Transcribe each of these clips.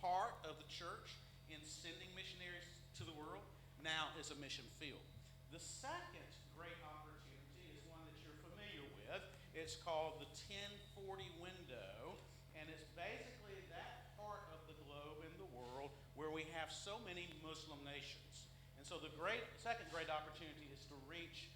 part of the church in sending missionaries to the world, now is a mission field. The second great opportunity is one that you're familiar with. It's called the 1040 window, and it's basically that part of the globe in the world where we have so many Muslim nations. And so the second great opportunity is to reach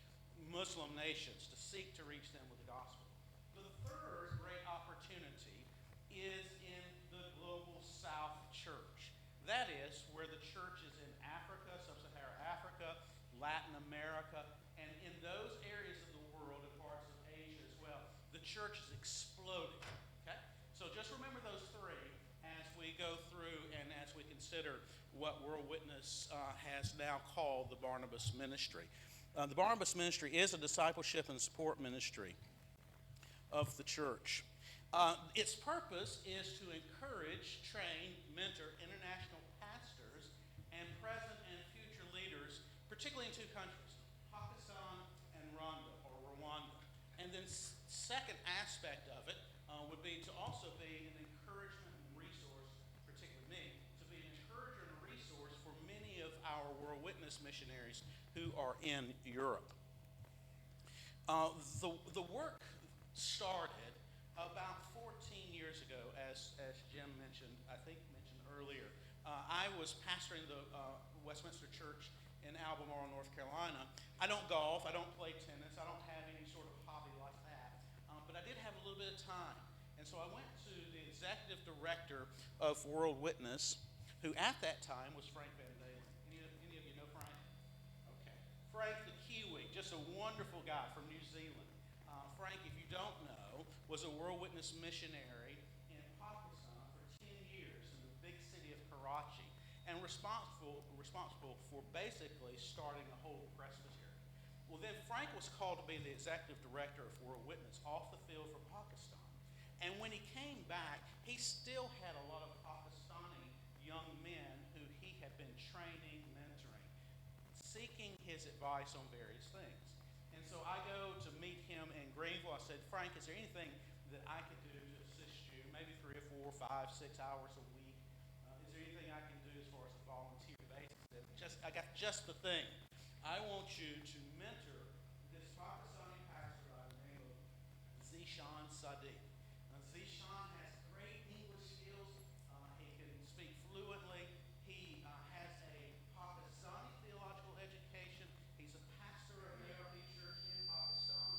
Muslim nations, to seek to reach them with the gospel. The third great opportunity is in the global South church. That is where the church is in Africa, sub-Saharan Africa, Latin America, and in those areas of the world and parts of Asia as well, the church is exploding. Okay? So just remember those three as we go through and as we consider what World Witness has now called the Barnabas Ministry. The Barnabas Ministry is a discipleship and support ministry of the church. Its purpose is to encourage, train, mentor international pastors and present and future leaders, particularly in two countries, Pakistan and Rwanda. And then second aspect of it would be to also be an encouragement and resource, particularly me, to be an encourager and a resource for many of our World Witness missionaries who are in Europe. The work started about 14 years ago, as Jim mentioned earlier. I was pastoring the Westminster Church in Albemarle, North Carolina. I don't golf, I don't play tennis, I don't have any sort of hobby like that, but I did have a little bit of time. And so I went to the executive director of World Witness, who at that time was Frank Van Dalen. Any of you know Frank? Okay. Frank the Kiwi, just a wonderful guy from New Zealand. Frank, if you don't know, was a World Witness missionary in Pakistan for 10 years in the big city of Karachi, and responsible for basically starting a whole presbytery. Well, then Frank was called to be the executive director of World Witness off the field for Pakistan. And when he came back, he still had a lot of Pakistani young men who he had been training, mentoring, seeking his advice on various things. And so I go to meet him in Greenville. I said, Frank, is there anything that I could do to assist you? Maybe 3 or 4, 5, 6 hours a week. Is there anything I can do as far as a volunteer basis? I got just the thing. I want you to mentor this Pakistani pastor by the name of Zishan Sadiq. Now, Zishan has great English skills. He can speak fluently. He has a Pakistani theological education. He's a pastor of the ARP church in Pakistan.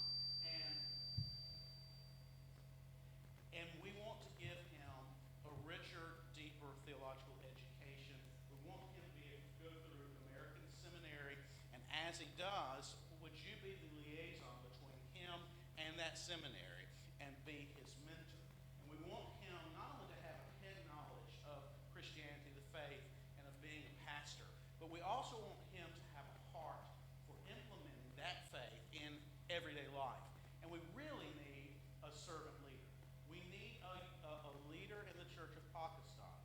And we want to give him a richer, deeper theological education. We want him to be able to go through American seminary. And as he does, would you be the liaison between him and that seminary and be his mentor? And we want him not only to have a head knowledge of Christianity, the faith, and of being a pastor, but we also want him to have a heart for implementing that faith in everyday life. And we really need a servant leader. We need a leader in the Church of Pakistan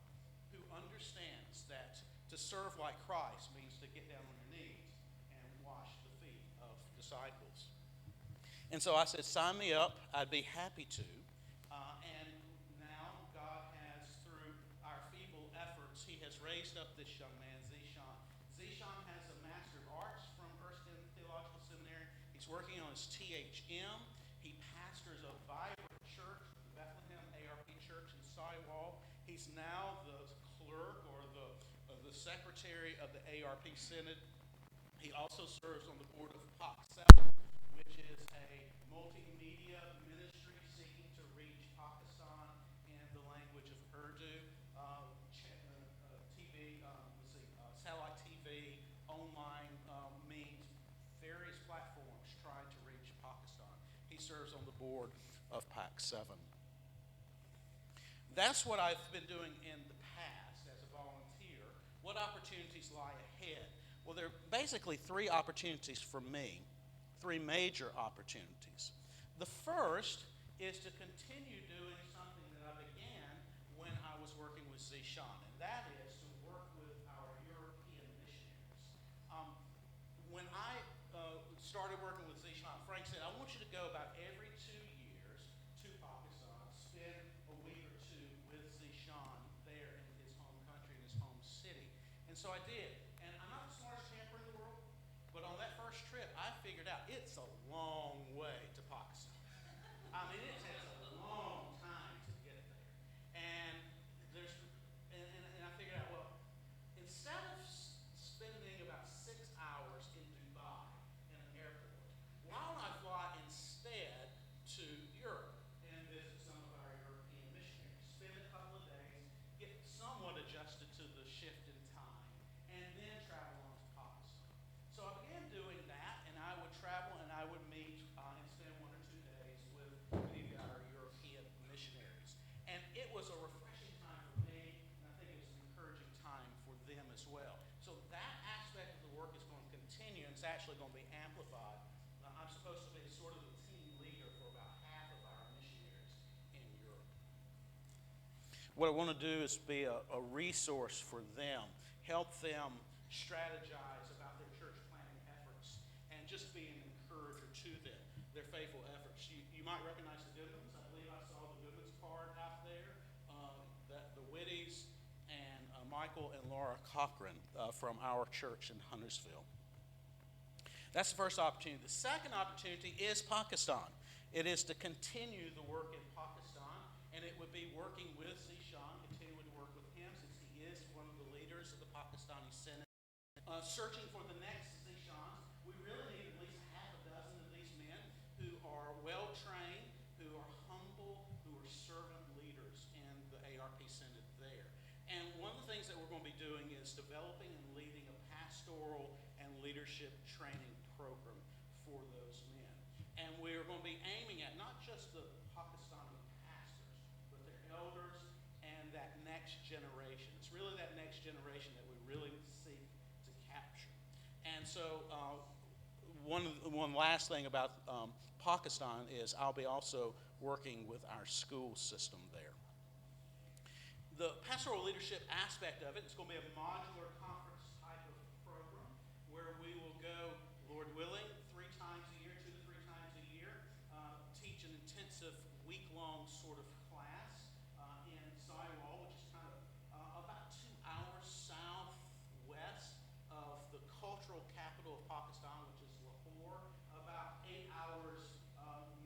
who understands that to serve like Christ means to get down on your knees and wash the feet of disciples. And so I said, sign me up. I'd be happy to. And now God has, through our feeble efforts, he has raised up this young man, Zishan. Zishan has a Master of Arts from Erskine Theological Seminary. He's working on his THM. He pastors a vibrant church, the Bethlehem ARP Church in Sidewall. He's now the clerk or the secretary of the ARP Synod. He also serves on the board of PAC7, which is a multimedia ministry seeking to reach Pakistan in the language of Urdu, TV, satellite TV, online means, various platforms trying to reach Pakistan. He serves on the board of PAC7. That's what I've been doing in the past as a volunteer. What opportunities lie ahead? Well, there are basically 3 opportunities for me, 3 major opportunities. The first is to continue doing something that I began when I was working with Zishan, and that is to work with our European missionaries. When I started working with Zishan, Frank said, I want you to go about every 2 years to Pakistan, spend a week or 2 with Zishan there in his home so I did. And I'm not the smartest camper in the world, but on that first trip, I figured out it's a long way to Pakistan. I mean, it takes a long time to get there. And there's, and I figured out, well, instead of spending about 6 hours in Dubai in an airport, why don't I fly instead to Europe and visit some of our European missionaries? Spend a couple of days, get somewhat adjusted to the shift in time, and then travel on to Pakistan. So I began doing that, and I would travel and I would meet and spend 1 or 2 days with many of our European missionaries. And it was a refreshing time for me, and I think it was an encouraging time for them as well. So that aspect of the work is going to continue, and it's actually going to be amplified. I'm supposed to be sort of the team leader for about half of our missionaries in Europe. What I want to do is be a resource for them, help them strategize about their church planting efforts, and just be an encourager to them, their faithful efforts. You might recognize the Goodmans. I believe I saw the Goodmans card out there. The Whitties and Michael and Laura Cochran from our church in Huntersville. That's the first opportunity. The second opportunity is Pakistan. It is to continue the work in Pakistan, and it would be working with Zishan, continuing to work with him since he is one of the leaders of the Pakistani Senate. Searching for the next Zishans. We really need at least half a dozen of these men who are well-trained, who are humble, who are servant leaders in the ARP Synod there. And one of the things that we're going to be doing is developing and leading a pastoral and leadership training program for those men. And we're going to be aiming at not just the Pakistani pastors, but their elders and that next generation. It's really that next generation that we really seek to capture. And so one last thing about Pakistan is I'll be also working with our school system there. The pastoral leadership aspect of it is going to be a modular conference type of program where we will go, Lord willing, 3 times a year, 2 to 3 times a year, teach an intensive week-long sort of class in Saiwal, which is kind of about 2 hours southwest of the cultural capital of Pakistan, which is Lahore, about 8 hours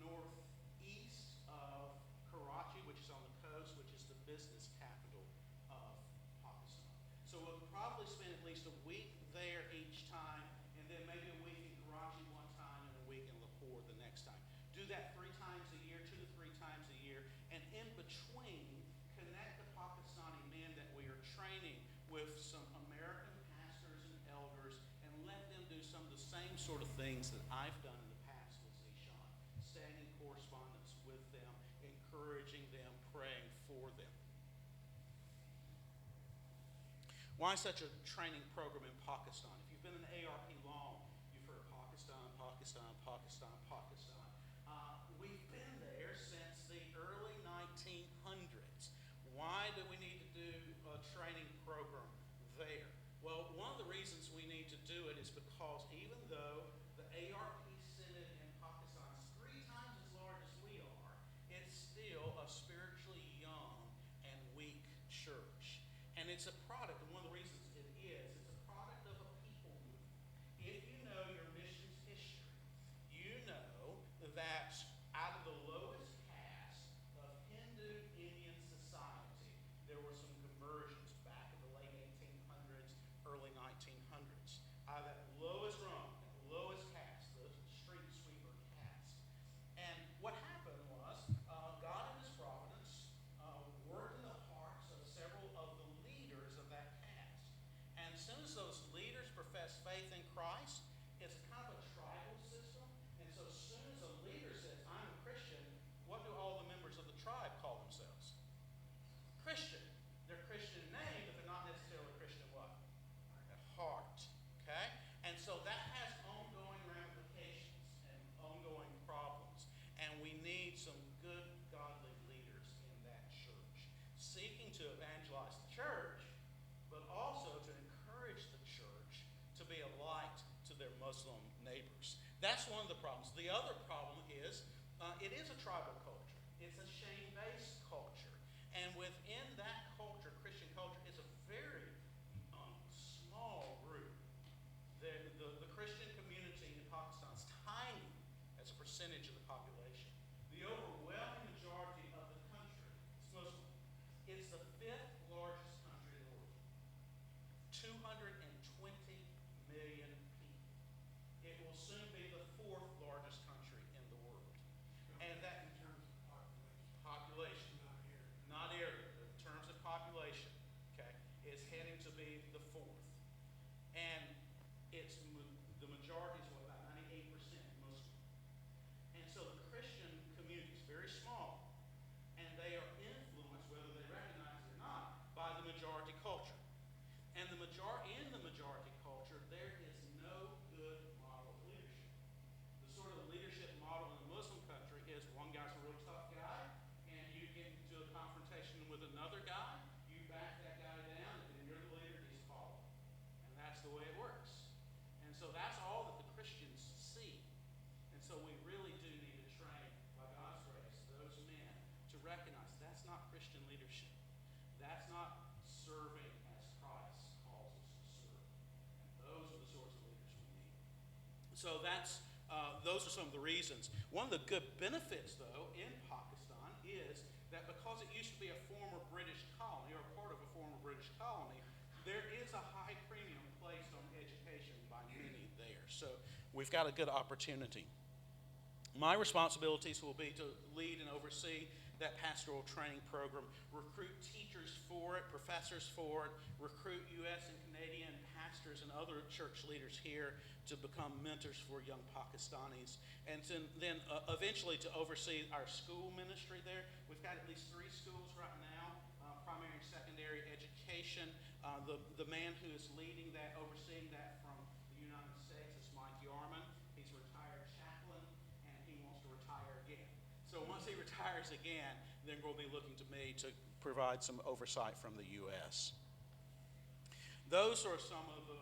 northeast of Karachi, which is on the coast, which is the business capital of Pakistan. So we'll probably spend at least a week there each time, and then maybe a week in Karachi one time and a week in Lahore the next time. Do that 3 times a year, 2 to 3 times a year, and in between, connect the Pakistani men that we are training with some American pastors and elders, and let them do some of the same sort of things that I've done in the past with Zishan, staying in correspondence with them, encouraging them, praying for them. Why such a training program in Pakistan? If you've been in ARP long, you've heard Pakistan, Pakistan, Pakistan, Pakistan. We've been there since the early 1900s. Why do we need to do a training program there? Well, one of the reasons we need to do it is because even though the ARP Synod in Pakistan is 3 times as large as we are, it's still a spiritually young and weak church. And it's a product, and one of the reasons it is, it's a product of a people movement. If you know your missions history, you know that out of the lowest caste of Hindu Indian society, there were some conversions back in the late 1800s, early 1900s. Out of that lowest rung, lowest caste, the street sweeper caste. And what happened was, God in His providence worked in the hearts of several of the leaders of that caste. And as soon as those leaders profess faith in Christ, it's kind of a tribal system. And so as soon as a leader says, I'm a Christian, what do all the members of the tribe call themselves? Christian. They're Christian in name, but they're not necessarily Christian what? At heart. Okay? And so that has ongoing ramifications and ongoing problems. And we need some good, godly leaders in that church, seeking to evangelize the church, but also to encourage the church to be a light to their Muslim neighbors. That's one of the problems. The other problem is it is a tribal culture. It's a shame-based culture. And within that culture, Christian culture, is a very is heading to be the fourth. And the majority is about 98% Muslim. And so the Christian community is very small, and they are influenced, whether they recognize it or not, by the majority culture. And in the majority culture, there is no good model of leadership. The sort of leadership model in a Muslim country is one guy's a real tough guy, and you get into a confrontation with another guy, you back that guy down, and then you're the leader, he's following. And that's the way it works. And so that's all that the Christians see. And so we really do need to train, by God's grace, those men to recognize that's not Christian leadership. That's not serving as Christ calls us to serve. And those are the sorts of leaders we need. So those are some of the reasons. One of the good benefits, though, in Pakistan is that because it used to be a former British colony, or part of a former British colony, there is a high premium placed on education by many there. So we've got a good opportunity. My responsibilities will be to lead and oversee that pastoral training program, recruit teachers for it, professors for it, recruit U.S. and Canadian pastors and other church leaders here to become mentors for young Pakistanis, and then eventually to oversee our school ministry there. We've got at least 3 schools right now, primary and secondary education. The man who is leading that, overseeing that from the United States is Mike Yarman. He's a retired chaplain, and he wants to retire again. So once he retires again, then we'll be looking to me to provide some oversight from the U.S. Those are some of the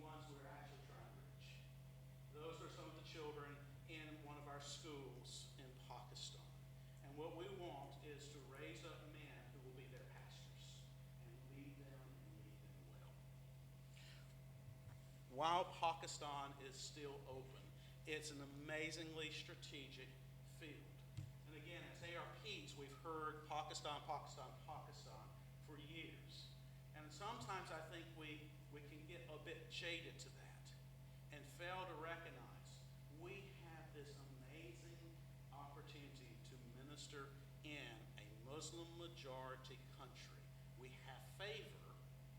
ones we're actually trying to reach. Those are some of the children in one of our schools in Pakistan. And what we want is to raise up men who will be their pastors and lead them well. While Pakistan is still open, it's an amazingly strategic field. And again, as ARPs, we've heard Pakistan, Pakistan, Pakistan for years. And sometimes I think we can get a bit jaded to that and fail to recognize we have this amazing opportunity to minister in a Muslim majority country. We have favor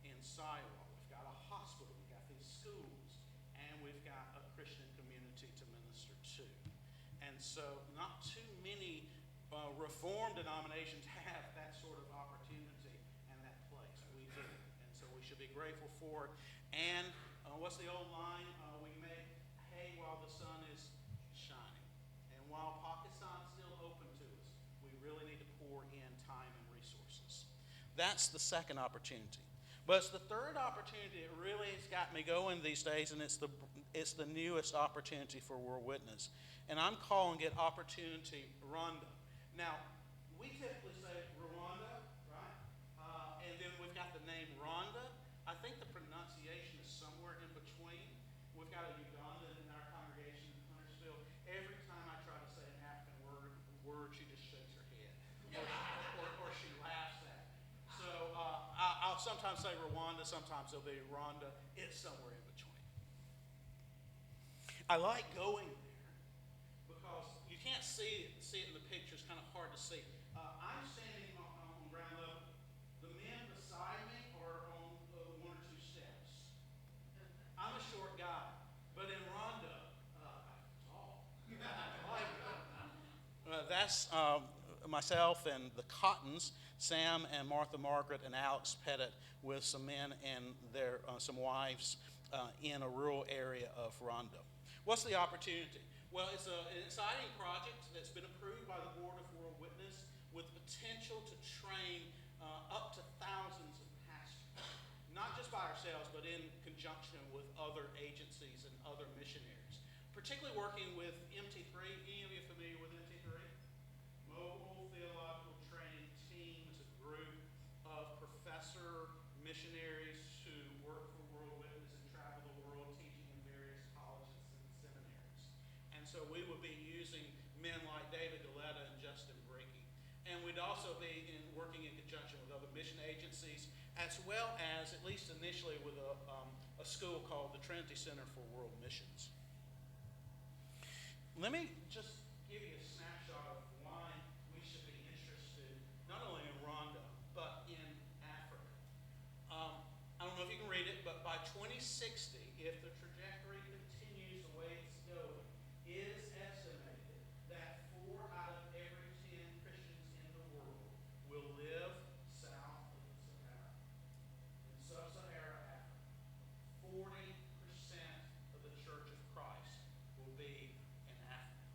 in Siwa. We've got a hospital, we've got these schools, and we've got a Christian community to minister to. And so not too many Reformed denominations have that sort of opportunity and that place. We do. And so we should be grateful for it. And what's the old line? We make hay while the sun is shining. And while Pakistan's still open to us, we really need to pour in time and resources. That's the second opportunity. But it's the third opportunity that really has got me going these days, and it's the newest opportunity for World Witness. And I'm calling it Opportunity Rwanda. Now, we typically say Rwanda, right? And then we've got the name Rwanda. I think the pronunciation is somewhere in between. We've got a Ugandan in our congregation in Huntersville. Every time I try to say an African word, she just shakes her head. Or she laughs at me. So I'll sometimes say Rwanda, sometimes it'll be Rwanda. It's somewhere in between. I like going there because you can't see it in the picture. It's kind of hard to see. I'm standing on ground level. The men beside me are on 1 or 2 steps. I'm a short guy, but in Rwanda, I'm tall. That's myself and the Cottons, Sam and Martha Margaret and Alex Pettit, with some men and their some wives in a rural area of Rwanda. What's the opportunity? Well, it's an exciting project that's been approved by the Board of World Witness with the potential to train up to thousands of pastors, not just by ourselves, but in conjunction with other agencies and other missionaries, particularly working with MT3. Any of you familiar with MT3? Mobile Theological Training Team is a group of professor missionaries who work for World Witness and travel the world teaching in various colleges and seminaries. And so we would be using men like David Galetta and Justin Breaky. And we'd also be working in conjunction with other mission agencies, as well as, at least initially, with a school called the Trinity Center for World Missions. Let me just give you a snapshot of why we should be interested not only in Rwanda, but in Africa. if the trajectory continues the way it's going, it is estimated that 4 out of every 10 Christians in the world will live south of the Sahara. In sub-Saharan Africa, 40% of the Church of Christ will be in Africa.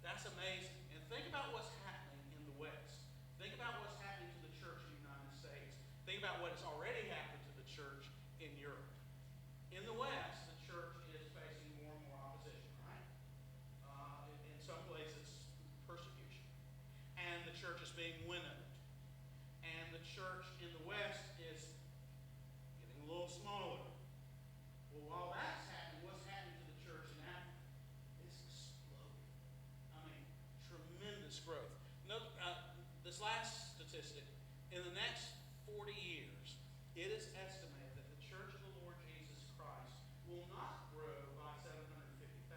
That's amazing. And think about what's happening in the West. Think about what's happening to the church in the United States. Think about what has already happened to the church in Europe. In the West, the church is facing more and more opposition, right? In some places, persecution. And the church is being winnowed. And the church in the West is getting a little smaller. Well, while that's happening, what's happening to the church in Africa? It's exploding. I mean, tremendous growth. This last statistic, in the next 40 years, it is estimated that the Church of the Lord Jesus Christ will not grow by 750,000.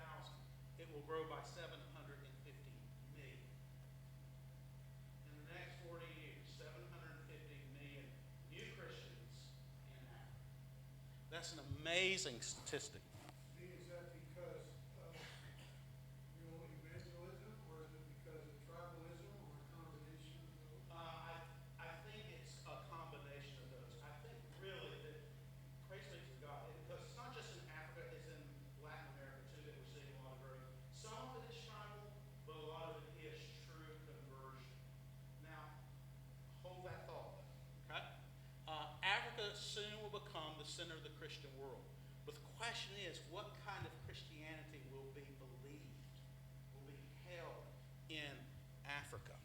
It will grow by 750 million. In the next 40 years, 750 million new Christians in Africa. That's an amazing statistic. Is that because of evangelism, or is it because of tribalism, or a combination of those? I think it's a combination of those. I think really that, praise be to God, because it's not just in Africa, it's in Latin America too that we're seeing a lot of growth. Some of it is tribal, but a lot of it is true conversion. Now, hold that thought, okay? Africa soon will become the center of the Christian world. But the question is, what kind of Christianity will be believed, will be held in Africa?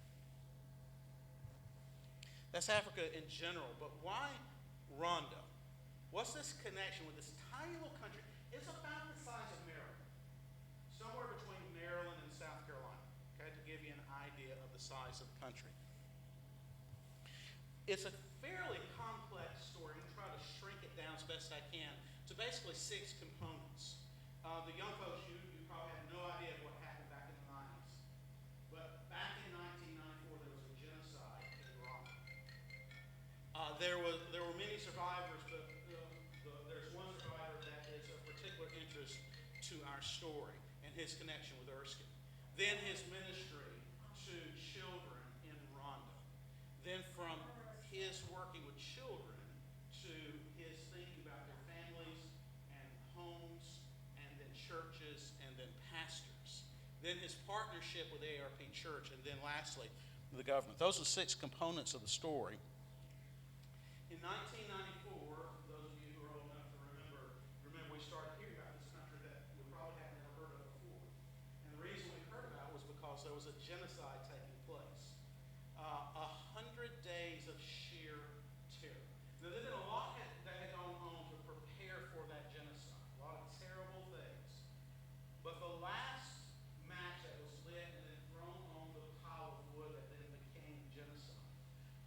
That's Africa in general, but why Rwanda? What's this connection with this tiny little country? It's about the size of Maryland, somewhere between Maryland and South Carolina, okay, to give you an idea of the size of the country. It's a fairly complex story. I'm trying to shrink it down as best I can to basically 6 components. The young folks, you probably have no idea what happened back in the 90s. But back in 1994, there was a genocide in Rwanda. There were many survivors, but there's one survivor that is of particular interest to our story and his connection with Erskine. Then his ministry to children in Rwanda. Then from his working with children to his thinking about their families and homes and then churches and then pastors. Then his partnership with ARP Church, and then lastly, the government. Those are 6 components of the story. In 1994, those of you who are old enough to remember we started hearing about this country that we probably hadn't ever heard of before. And the reason we heard about it was because there was a genocide taking place. 100 days of sheer terror. Now, there's been a lot that had gone on to prepare for that genocide. A lot of terrible things. But the last match that was lit and then thrown on the pile of wood that then became genocide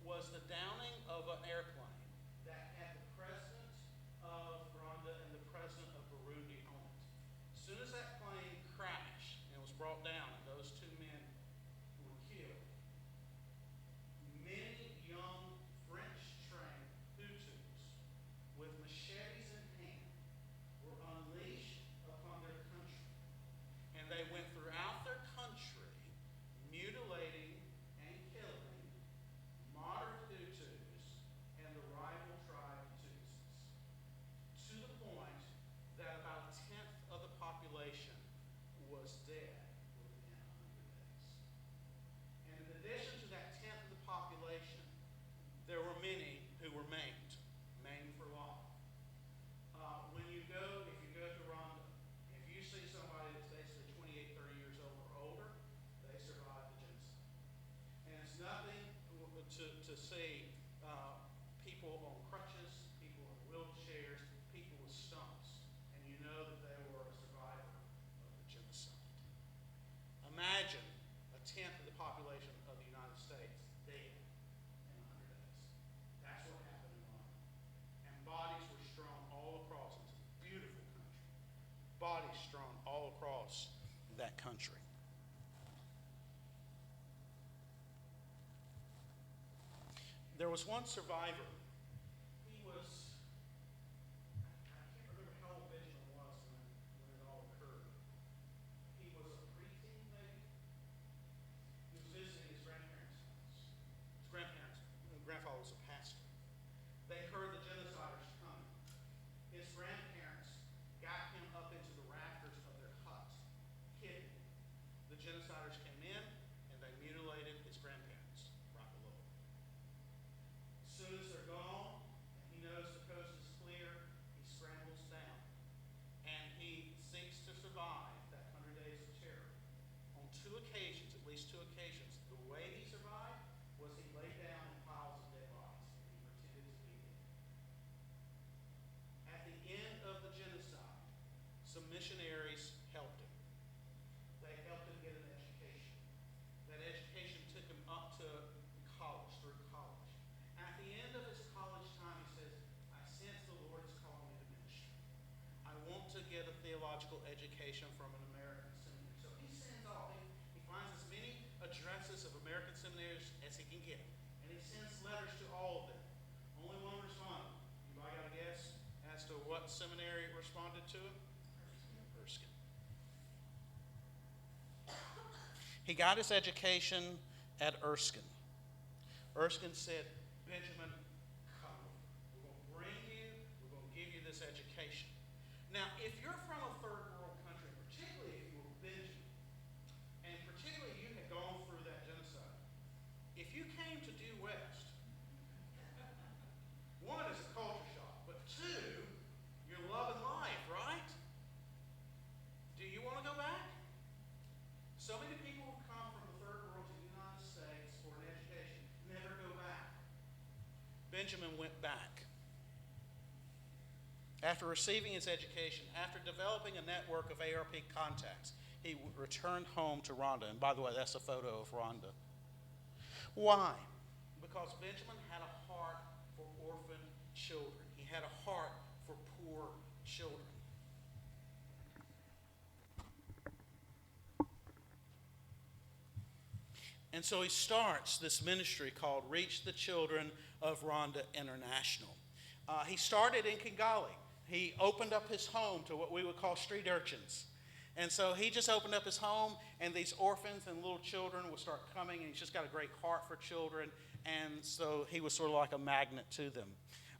was the downing of an airplane that had the president of Rwanda and the president of Burundi on it. As soon as that plane crashed and was brought down, and those 2 men were killed, many young French-trained Hutus with machetes in hand were unleashed upon their country. And they went throughout their country mutilating and killing moderate Hutus and the rival tribe Tutsis, to the point that about 1/10 of the population was dead within 100 days. And in addition to that 1/10 of the population, there were many who were maimed for life. If you go to Rwanda, if you see somebody that's basically 28, 30 years old or older, they survived the genocide. And it's nothing to see people on crutches, people in wheelchairs, people with stumps, and you know that they were a survivor of the genocide. Imagine 1/10 of the population of the United States dead in 100 days. That's what happened in Rwanda. And bodies were strewn all across. It's a beautiful country. Bodies strewn all across that country. There was one survivor. He was, I can't get a theological education from an American seminary. So he sends off, he finds as many addresses of American seminaries as he can get. And he sends letters to all of them. Only one responded. Anybody got a guess as to what seminary responded to him? Erskine. He got his education at Erskine. Erskine said, Benjamin, come. We're going to bring you, we're going to give you this education. Now, if you're from a third world country, particularly if you were Benjamin, and particularly you had gone through that genocide, if you came to due west, one is a culture shock, but two, you're loving life, right? Do you want to go back? So many people who come from the third world to the United States for an education never go back. Benjamin went back. After receiving his education, after developing a network of ARP contacts, he returned home to Rwanda. And by the way, that's a photo of Rwanda. Why? Because Benjamin had a heart for orphan children. He had a heart for poor children. And so he starts this ministry called Reach the Children of Rwanda International. He started in Kigali. He opened up his home to what we would call street urchins. And so he just opened up his home, and these orphans and little children would start coming, and he's just got a great heart for children, and so he was sort of like a magnet to them.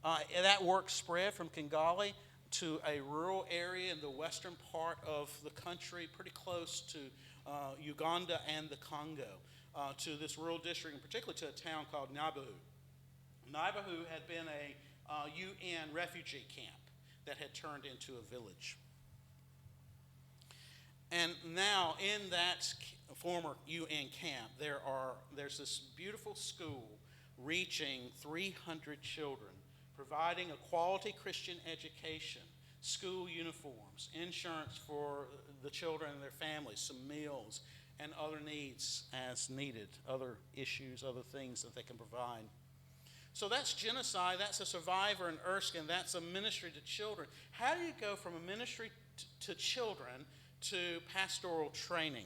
And that work spread from Kigali to a rural area in the western part of the country, pretty close to Uganda and the Congo, to this rural district, and particularly to a town called Nabahu. Nabahu had been a UN refugee camp that had turned into a village. And now in that former UN camp, there's this beautiful school reaching 300 children, providing a quality Christian education, school uniforms, insurance for the children and their families, some meals, and other needs as needed, other issues, other things that they can provide. So that's genocide, that's a survivor in Erskine, that's a ministry to children. How do you go from a ministry to children to pastoral training?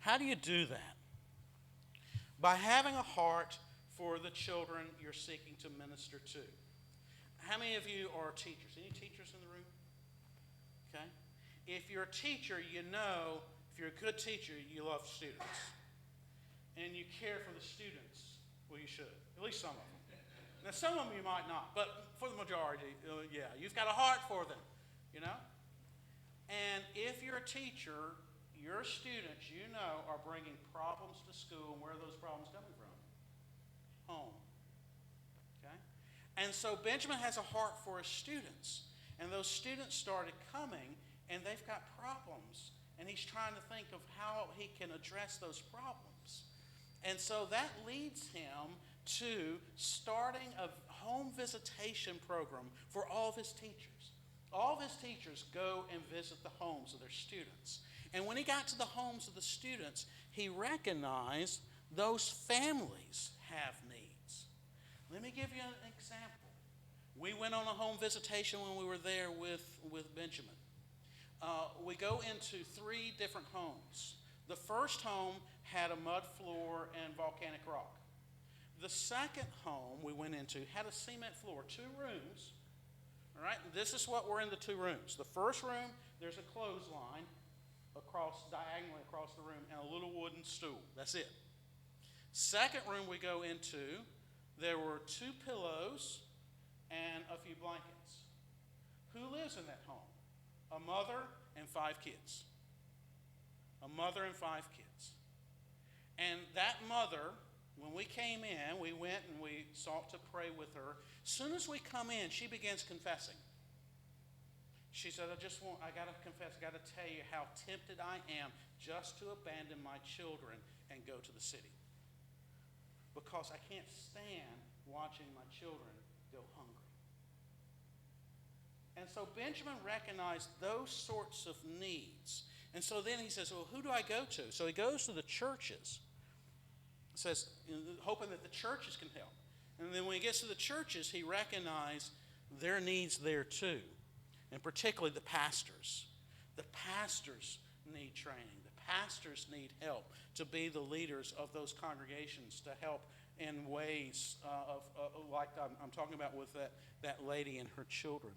How do you do that? By having a heart for the children you're seeking to minister to. How many of you are teachers? Any teachers in the room? Okay. If you're a teacher, you know, if you're a good teacher, you love students. And you care for the students. Well, you should. At least some of them. Now, some of them you might not, but for the majority, yeah, you've got a heart for them, you know? And if you're a teacher, your students, you know, are bringing problems to school, and where are those problems coming from? Home. Okay? And so Benjamin has a heart for his students, and those students started coming, and they've got problems, and he's trying to think of how he can address those problems. And so that leads him to starting a home visitation program for all of his teachers. All of his teachers go and visit the homes of their students. And when he got to the homes of the students, he recognized those families have needs. Let me give you an example. We went on a home visitation when we were there with Benjamin. We go into 3 different homes. The first home had a mud floor and volcanic rock. The second home we went into had a cement floor, 2 rooms. All right, this is what were in the 2 rooms. The first room, there's a clothesline diagonally across the room, and a little wooden stool. That's it. Second room we go into, there were 2 pillows and a few blankets. Who lives in that home? A mother and 5 kids. A mother and 5 kids. And that mother, when we came in, we went and we sought to pray with her. As soon as we come in, she begins confessing. She said, I got to confess, I got to tell you how tempted I am just to abandon my children and go to the city. Because I can't stand watching my children go hungry. And so Benjamin recognized those sorts of needs. And so then he says, well, who do I go to? So he goes to the churches. Says, hoping that the churches can help. And then when he gets to the churches, he recognized their needs there too. and particularly the pastors. The pastors need training. The pastors need help to be the leaders of those congregations, to help in ways like I'm talking about with that lady and her children.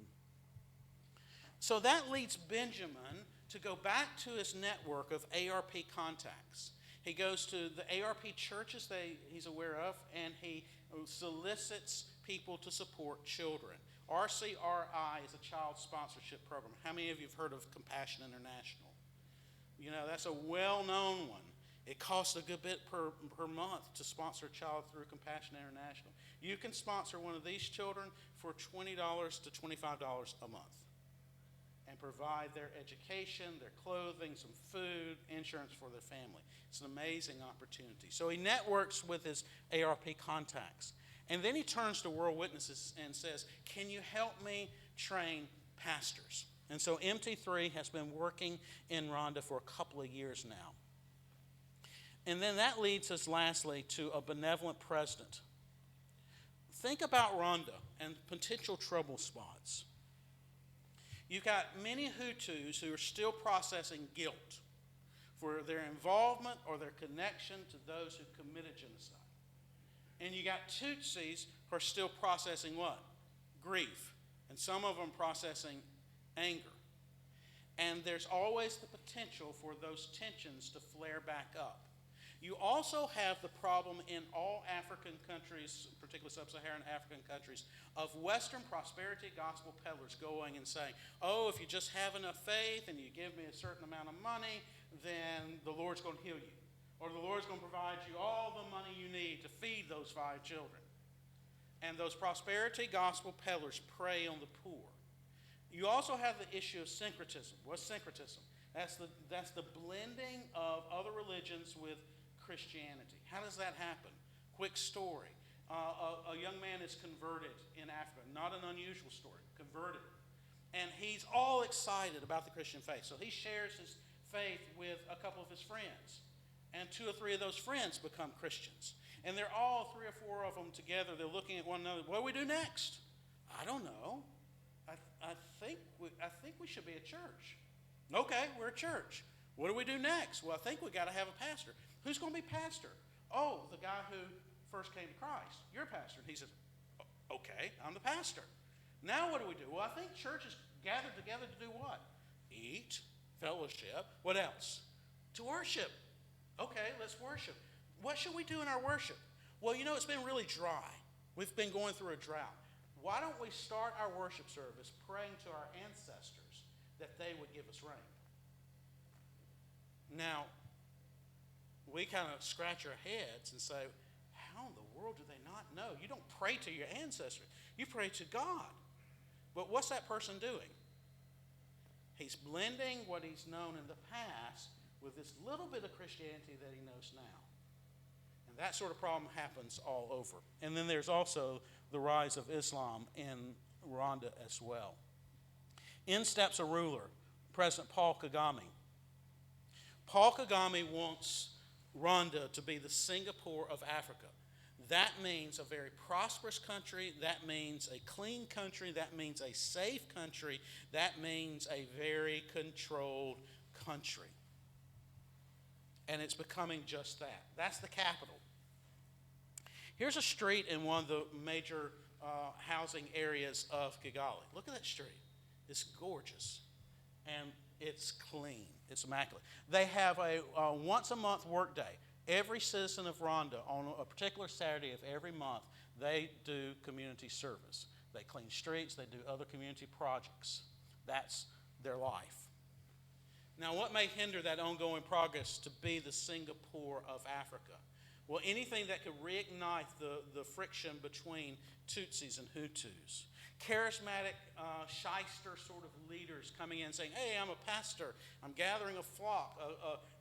So that leads Benjamin to go back to his network of ARP contacts. He goes to the ARP churches he's aware of, and he solicits people to support children. RCRI is a child sponsorship program. How many of you have heard of Compassion International? You know, that's a well-known one. It costs a good bit per month to sponsor a child through Compassion International. You can sponsor one of these children for $20 to $25 a month and provide their education, their clothing, some food, insurance for their family. It's an amazing opportunity. So he networks with his ARP contacts. And then he turns to World Witnesses and says, can you help me train pastors? And so MT3 has been working in Rwanda for a couple of years now. And then that leads us lastly to a benevolent president. Think about Rwanda and potential trouble spots. You've got many Hutus who are still processing guilt for their involvement or their connection to those who committed genocide. And you got Tutsis who are still processing what? Grief. And some of them processing anger. And there's always the potential for those tensions to flare back up. You also have the problem in all African countries, particularly sub-Saharan African countries, of Western prosperity gospel peddlers going and saying, oh, if you just have enough faith and you give me a certain amount of money, then the Lord's going to heal you. Or the Lord's going to provide you all the money you need to feed those 5 children. And those prosperity gospel peddlers prey on the poor. You also have the issue of syncretism. What's syncretism? That's the blending of other religions with Christianity. How does that happen? Quick story. A young man is converted in Africa. Not an unusual story. Converted. And he's all excited about the Christian faith. So he shares his faith with a couple of his friends. And 2 or 3 of those friends become Christians. And they're all 3 or 4 of them together. They're looking at one another. What do we do next? I don't know. I think we should be a church. Okay, we're a church. What do we do next? Well, I think we got to have a pastor. Who's going to be pastor? Oh, the guy who first came to Christ. You're a pastor. And he says, okay, I'm the pastor. Now what do we do? Well, I think churches gather together to do what? Eat, fellowship. What else? To worship. Okay, let's worship. What should we do in our worship? Well, you know, it's been really dry. We've been going through a drought. Why don't we start our worship service praying to our ancestors that they would give us rain? Now, we kind of scratch our heads and say, how in the world do they not know? You don't pray to your ancestors. You pray to God. But what's that person doing? He's blending what he's known in the past with this little bit of Christianity that he knows now. And that sort of problem happens all over. And then there's also the rise of Islam in Rwanda as well. In steps a ruler, President Paul Kagame. Paul Kagame wants Rwanda to be the Singapore of Africa. That means a very prosperous country. That means a clean country. That means a safe country. That means a very controlled country. And it's becoming just that. That's the capital. Here's a street in one of the major housing areas of Kigali. Look at that street. It's gorgeous. And it's clean. It's immaculate. They have a once-a-month work day. Every citizen of Rwanda, on a particular Saturday of every month, they do community service. They clean streets. They do other community projects. That's their life. Now, what may hinder that ongoing progress to be the Singapore of Africa? Well, anything that could reignite the friction between Tutsis and Hutus. Charismatic, shyster sort of leaders coming in saying, hey, I'm a pastor. I'm gathering a flock,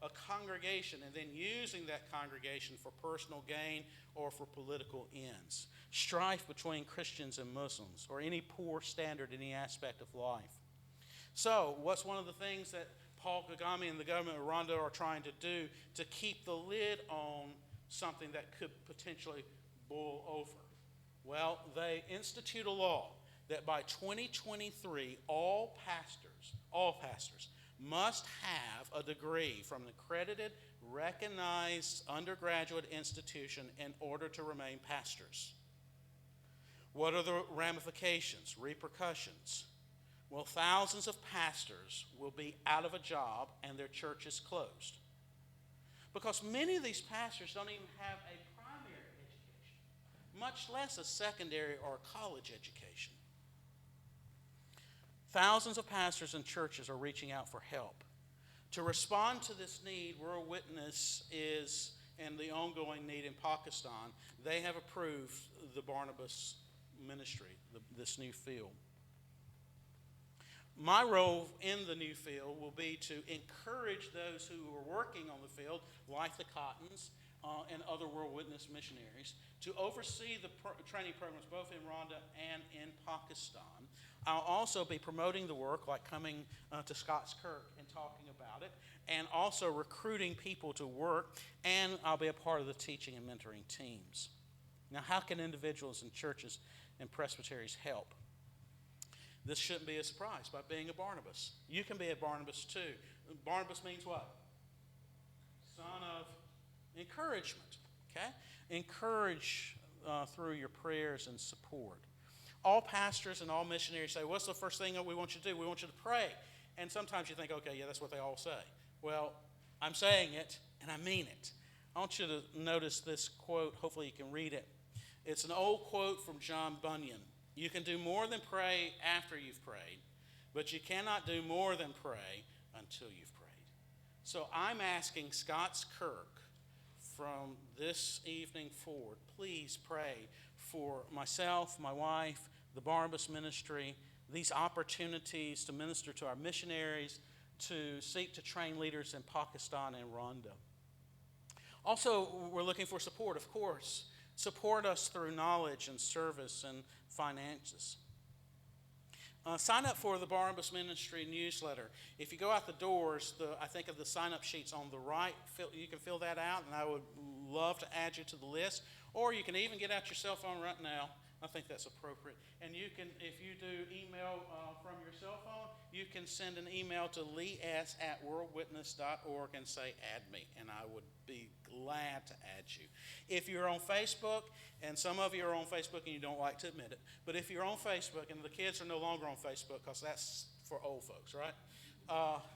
a congregation, and then using that congregation for personal gain or for political ends. Strife between Christians and Muslims, or any poor standard in any aspect of life. So, what's one of the things that Paul Kagame and the government of Rwanda are trying to do to keep the lid on something that could potentially boil over? Well, they institute a law. that by 2023, all pastors must have a degree from an accredited, recognized undergraduate institution in order to remain pastors. What are the ramifications, repercussions? Well, thousands of pastors will be out of a job and their churches closed. Because many of these pastors don't even have a primary education, much less a secondary or a college education. Thousands of pastors and churches are reaching out for help. To respond to this need, World Witness is, and the ongoing need in Pakistan, they have approved the Barnabas ministry, this new field. My role in the new field will be to encourage those who are working on the field, like the Cottons and other World Witness missionaries, to oversee the training programs both in Rwanda and in Pakistan. I'll also be promoting the work, like coming to Scots Kirk and talking about it, and also recruiting people to work, and I'll be a part of the teaching and mentoring teams. Now, how can individuals and churches and presbyteries help? This shouldn't be a surprise by being a Barnabas. You can be a Barnabas too. Barnabas means what? Son of encouragement. Okay? Encourage through your prayers and support. All pastors and all missionaries say, what's the first thing that we want you to do? We want you to pray. And sometimes you think, okay, yeah, that's what they all say. Well, I'm saying it, and I mean it. I want you to notice this quote. Hopefully you can read it. It's an old quote from John Bunyan. You can do more than pray after you've prayed, but you cannot do more than pray until you've prayed. So I'm asking Scots Kirk from this evening forward, please pray for myself, my wife, the Barnabas ministry, these opportunities to minister to our missionaries, to seek to train leaders in Pakistan and Rwanda. Also, we're looking for support, of course. Support us through knowledge and service and finances. Sign up for the Barnabas Ministry newsletter. If you go out the doors, I think of the sign-up sheets on the right. You can fill that out, and I would love to add you to the list. Or you can even get out your cell phone right now. I think that's appropriate. And you can, if you do email from your cell phone, you can send an email to lees@worldwitness.org and say, add me, and I would be glad to add you. If you're on Facebook, and some of you are on Facebook and you don't like to admit it, but if you're on Facebook, and the kids are no longer on Facebook because that's for old folks, right?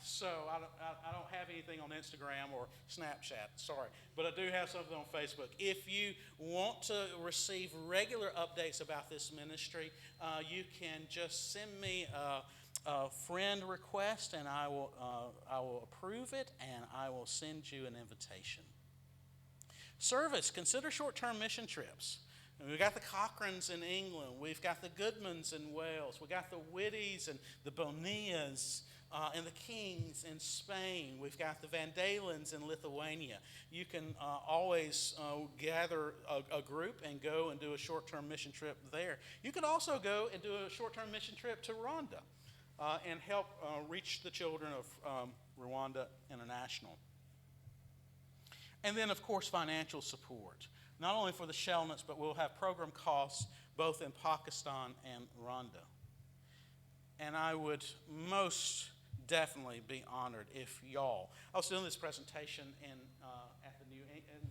So I don't have anything on Instagram or Snapchat, sorry. But I do have something on Facebook. If you want to receive regular updates about this ministry, you can just send me a friend request, and I will approve it, and I will send you an invitation. Service, consider short-term mission trips. We've got the Cochrans in England. We've got the Goodmans in Wales. We've got the Whitties and the Bonias and the Kings in Spain. We've got the Van Dalens in Lithuania. You can always gather a group and go and do a short-term mission trip there. You could also go and do a short-term mission trip to Rwanda and help reach the children of Rwanda International. And then, of course, financial support. Not only for the Shelnutts, but we'll have program costs both in Pakistan and Rwanda. And I would most definitely be honored if y'all. I was doing this presentation in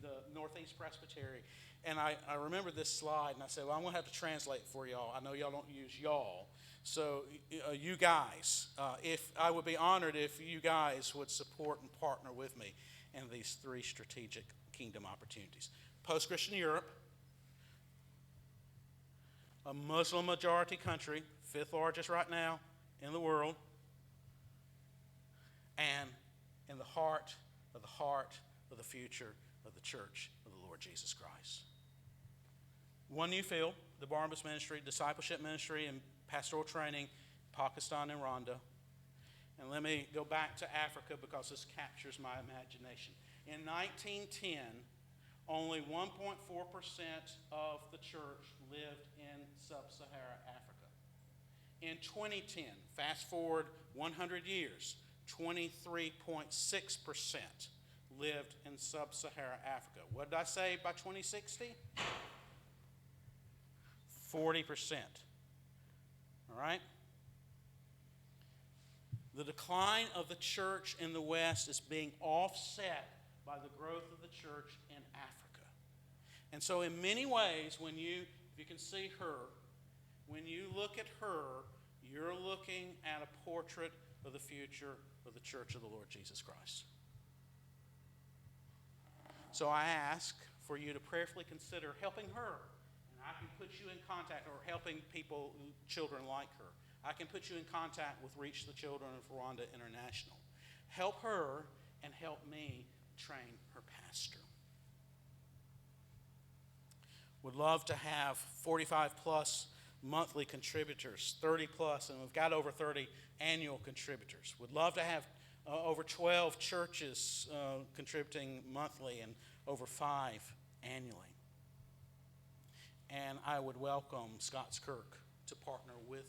the Northeast Presbytery, and I remember this slide, and I said, well, I'm going to have to translate for y'all. I know y'all don't use y'all. So you guys, if I would be honored if you guys would support and partner with me in these three strategic kingdom opportunities. Post-Christian Europe, a Muslim majority country, fifth largest right now in the world, and in the heart of the future of the church of the Lord Jesus Christ. One new field, the Barnabas Ministry, discipleship ministry, and pastoral training, Pakistan and Rwanda. And let me go back to Africa because this captures my imagination. In 1910, only 1.4% of the church lived in sub-Saharan Africa. In 2010, fast forward 100 years, 23.6% lived in sub-Saharan Africa. What did I say by 2060? 40%. right? The decline of the church in the West is being offset by the growth of the church in Africa. And so in many ways, if you can see her, when you look at her, you're looking at a portrait of the future of the church of the Lord Jesus Christ. So I ask for you to prayerfully consider helping her. And I can put you in contact, or helping people, children like her. I can put you in contact with Reach the Children of Rwanda International. Help her and help me train her pastor. Would love to have 45 plus monthly contributors, 30 plus, and we've got over 30 annual contributors. Would love to have over 12 churches contributing monthly and over 5 annually. And I would welcome Scots Kirk to partner with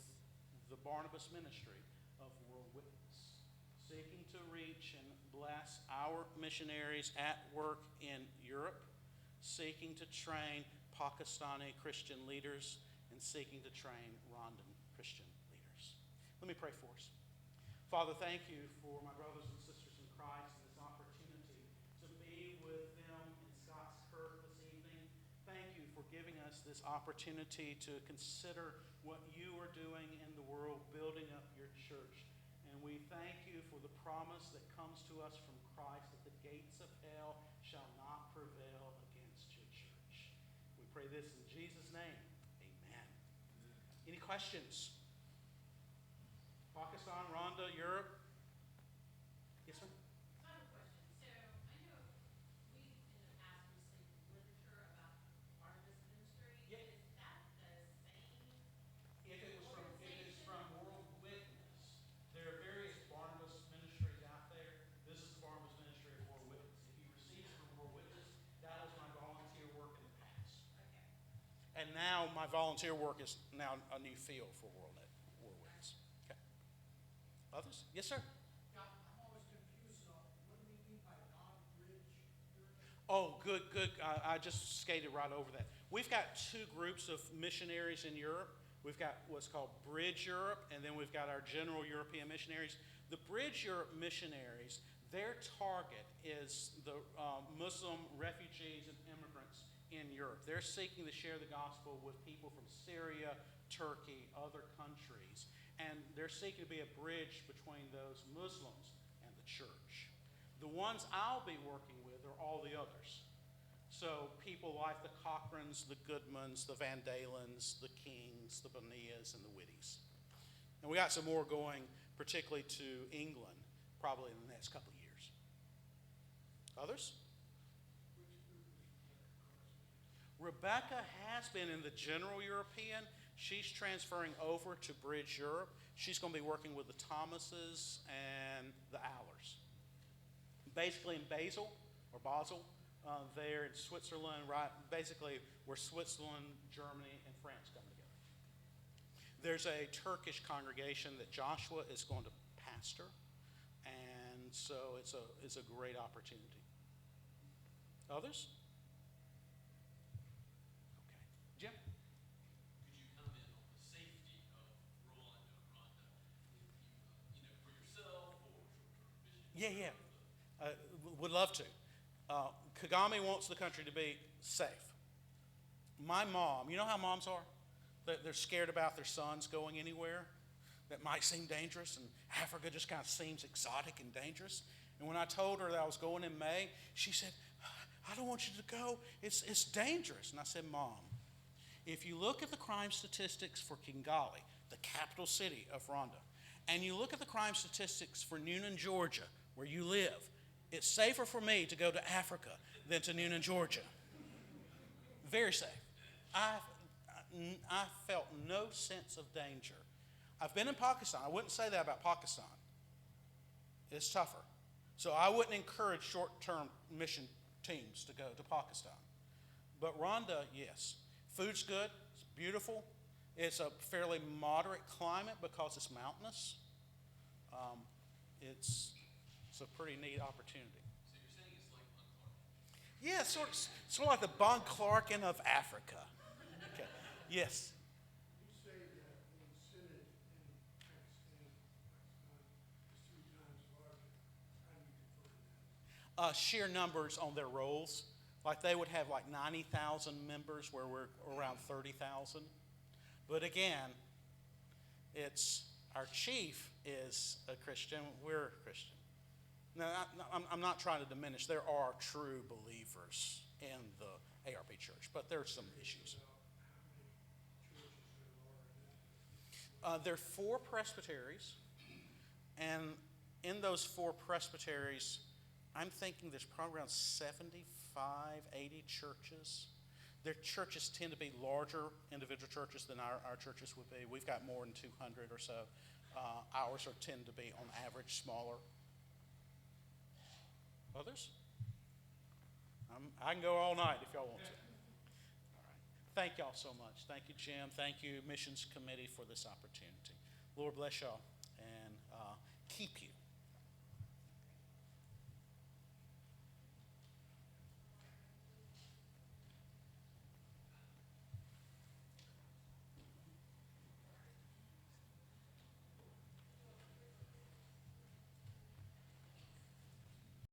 the Barnabas Ministry of World Witness, seeking to reach and bless our missionaries at work in Europe, seeking to train Pakistani Christian leaders, and seeking to train Rwandan Christian leaders. Let me pray for us. Father, thank you for my brothers and sisters in Christ and this opportunity to be with them in Scots Kirk this evening. Thank you for giving us this opportunity to consider what you are doing in the world, building up your church. And we thank you for the promise that comes to us from Christ that the gates of hell shall not prevail against your church. We pray this in Jesus' name. Amen. Any questions? Pakistan, Rwanda, Europe? Yes, sir? I have a question. So I know we in the past received literature about Barnabas Ministry. Yeah. Is that the same? If it is from World Witness, there are various Barnabas ministries out there. This is the Barnabas Ministry of World Witness. If you receive it from World Witness, that was my volunteer work in the past. Okay. And now my volunteer work is now a new field for World Witness. Okay. Others? Yes, sir. Yeah, I'm always confused, what do we mean by non-bridge church? Oh, good. I just skated right over that. We've got 2 groups of missionaries in Europe. We've got what's called Bridge Europe, and then we've got our general European missionaries. The Bridge Europe missionaries, their target is the Muslim refugees and immigrants in Europe. They're seeking to share the gospel with people from Syria, Turkey, other countries. And they're seeking to be a bridge between those Muslims and the church. The ones I'll be working with are all the others. So people like the Cochrans, the Goodmans, the Van Dalens, the Kings, the Bonias, and the Whitties. And we got some more going, particularly to England, probably in the next couple of years. Others? Rebecca has been in the general European. She's transferring over to Bridge Europe. She's going to be working with the Thomases and the Allers. Basically in Basel, there in Switzerland, right? Basically where Switzerland, Germany, and France come together. There's a Turkish congregation that Joshua is going to pastor, and so it's a great opportunity. Others? Okay. Jim? Could you comment on the safety of Rwanda, for yourself or short-term mission? Yeah. Would love to. Kagame wants the country to be safe. My mom, you know how moms are? They're scared about their sons going anywhere that might seem dangerous, and Africa just kind of seems exotic and dangerous. And when I told her that I was going in May, she said, I don't want you to go. It's dangerous. And I said, Mom, if you look at the crime statistics for Kigali, the capital city of Rwanda, and you look at the crime statistics for Noonan, Georgia, where you live, it's safer for me to go to Africa than to Noonan, Georgia. Very safe. I felt no sense of danger. I've been in Pakistan. I wouldn't say that about Pakistan. It's tougher. So I wouldn't encourage short-term mission teams to go to Pakistan. But Rwanda, yes. Food's good. It's beautiful. It's a fairly moderate climate because it's mountainous. It's a pretty neat opportunity. So you're saying it's like Clark? Yeah, sort of like the Bon Clarkin of Africa. Okay. Yes. You say that in Synod sheer numbers on their rolls. Like they would have like 90,000 members where we're around 30,000. But again, it's our chief is a Christian, we're a Christian. Now, I'm not trying to diminish. There are true believers in the ARP church, but there's some issues. There are 4 presbyteries, and in those 4 presbyteries, I'm thinking there's probably around 75, 80 churches. Their churches tend to be larger individual churches than our churches would be. We've got more than 200 or so. Ours tend to be, on average, smaller. Others? I can go all night if y'all want to. All right. Thank y'all so much. Thank you, Jim. Thank you, Missions Committee, for this opportunity. Lord bless y'all and keep you.